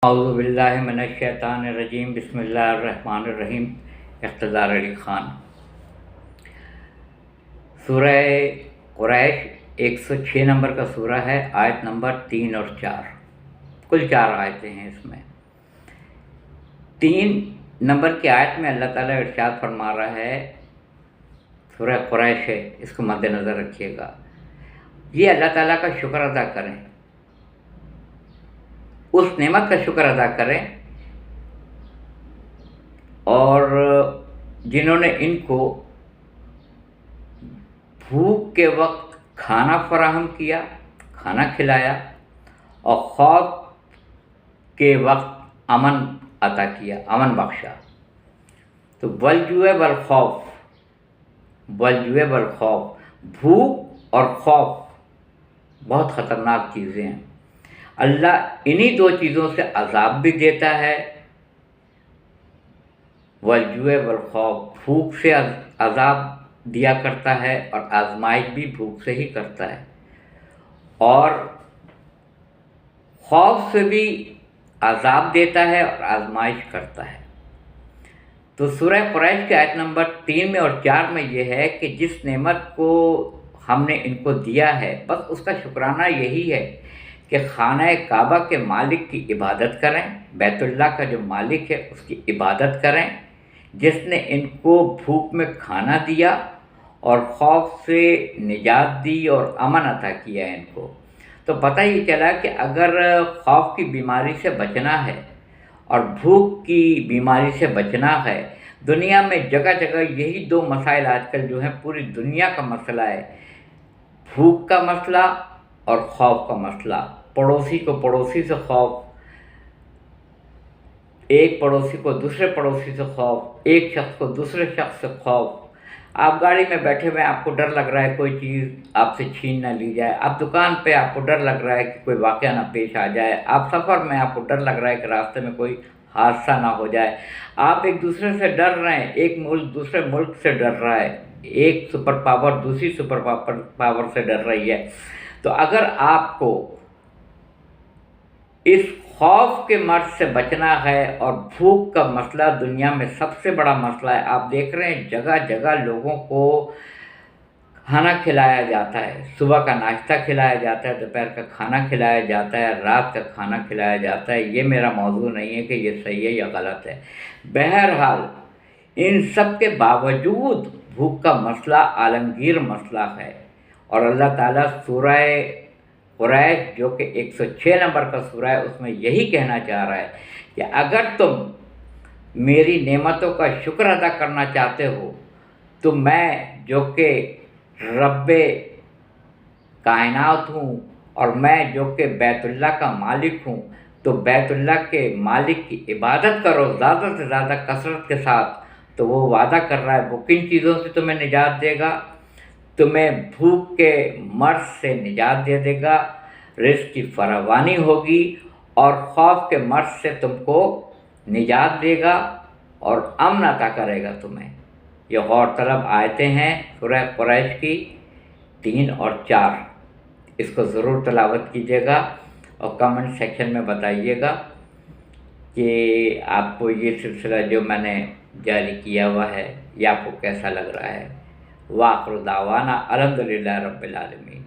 اعوذ باللہ من الشیطان الرجیم، بسم اللہ الرحمن الرحیم۔ اقتدار علی خان۔ سورہ قریش 106 نمبر کا سورہ ہے، آیت نمبر 3 اور 4، کل 4 آیتیں ہیں اس میں۔ 3 نمبر کی آیت میں اللہ تعالیٰ ارشاد فرما رہا ہے، سورہ قریش ہے، اس کو مد نظر رکھیے گا، یہ اللہ تعالیٰ کا شکر ادا کریں، اس نعمت کا شکر ادا کریں اور جنہوں نے ان کو بھوک کے وقت کھانا فراہم کیا، کھانا کھلایا، اور خوف کے وقت امن عطا کیا، امن بخشا۔ تو والجوع والخوف، بھوک اور خوف بہت خطرناک چیزیں ہیں۔ اللہ انہی 2 چیزوں سے عذاب بھی دیتا ہے، والجوع والخوف، بھوک سے عذاب دیا کرتا ہے اور آزمائش بھی بھوک سے ہی کرتا ہے، اور خوف سے بھی عذاب دیتا ہے اور آزمائش کرتا ہے۔ تو سورہ قریش کے آیت نمبر 3 میں اور 4 میں یہ ہے کہ جس نعمت کو ہم نے ان کو دیا ہے، بس اس کا شکرانہ یہی ہے کہ خانہ کعبہ کے مالک کی عبادت کریں، بیت اللہ کا جو مالک ہے اس کی عبادت کریں، جس نے ان کو بھوک میں کھانا دیا اور خوف سے نجات دی اور امن عطا کیا ان کو۔ تو پتہ یہ چلا کہ اگر خوف کی بیماری سے بچنا ہے اور بھوک کی بیماری سے بچنا ہے، دنیا میں جگہ جگہ یہی 2 مسائل آج کل جو ہیں پوری دنیا کا مسئلہ ہے، بھوک کا مسئلہ اور خوف کا مسئلہ۔ پڑوسی کو پڑوسی سے خوف، ایک پڑوسی کو دوسرے پڑوسی سے خوف، ایک شخص کو دوسرے شخص سے خوف۔ آپ گاڑی میں بیٹھے ہوئے آپ کو ڈر لگ رہا ہے کوئی چیز آپ سے چھین نہ لی جائے، آپ دکان پہ آپ کو ڈر لگ رہا ہے کہ کوئی واقعہ نہ پیش آ جائے، آپ سفر میں آپ کو ڈر لگ رہا ہے کہ راستے میں کوئی حادثہ نہ ہو جائے، آپ ایک دوسرے سے ڈر رہے ہیں، ایک ملک دوسرے ملک سے ڈر رہا ہے، ایک سپر پاور دوسری سپر پاور سے ڈر رہی ہے۔ تو اگر آپ کو اس خوف کے مرض سے بچنا ہے، اور بھوک کا مسئلہ دنیا میں سب سے بڑا مسئلہ ہے، آپ دیکھ رہے ہیں جگہ جگہ لوگوں کو کھانا کھلایا جاتا ہے، صبح کا ناشتہ کھلایا جاتا ہے، دوپہر کا کھانا کھلایا جاتا ہے، رات کا کھانا کھلایا جاتا ہے۔ یہ میرا موضوع نہیں ہے کہ یہ صحیح ہے یا غلط ہے، بہرحال ان سب کے باوجود بھوک کا مسئلہ عالمگیر مسئلہ ہے، اور اللہ تعالیٰ سورہ قریش جو کہ 106 نمبر کا سورہ ہے اس میں یہی کہنا چاہ رہا ہے کہ اگر تم میری نعمتوں کا شکر ادا کرنا چاہتے ہو تو میں جو کہ رب کائنات ہوں، اور میں جو کہ بیت اللہ کا مالک ہوں، تو بیت اللہ کے مالک کی عبادت کرو زیادہ سے زیادہ کثرت کے ساتھ۔ تو وہ وعدہ کر رہا ہے وہ کن چیزوں سے تمہیں نجات دے گا، تمہیں بھوک کے مرض سے نجات دے دے گا، رزق کی فراوانی ہوگی، اور خوف کے مرض سے تم کو نجات دے گا اور امن عطا کرے گا تمہیں۔ یہ غور طلب آیتیں ہیں سورہ قریش کی 3 اور 4، اس کو ضرور تلاوت کیجیے گا اور کمنٹ سیکشن میں بتائیے گا کہ آپ کو یہ سلسلہ جو میں نے جاری کیا ہوا ہے یہ آپ کو کیسا لگ رہا ہے۔ وآخر دعوانا الحمدللہ رب العالمین۔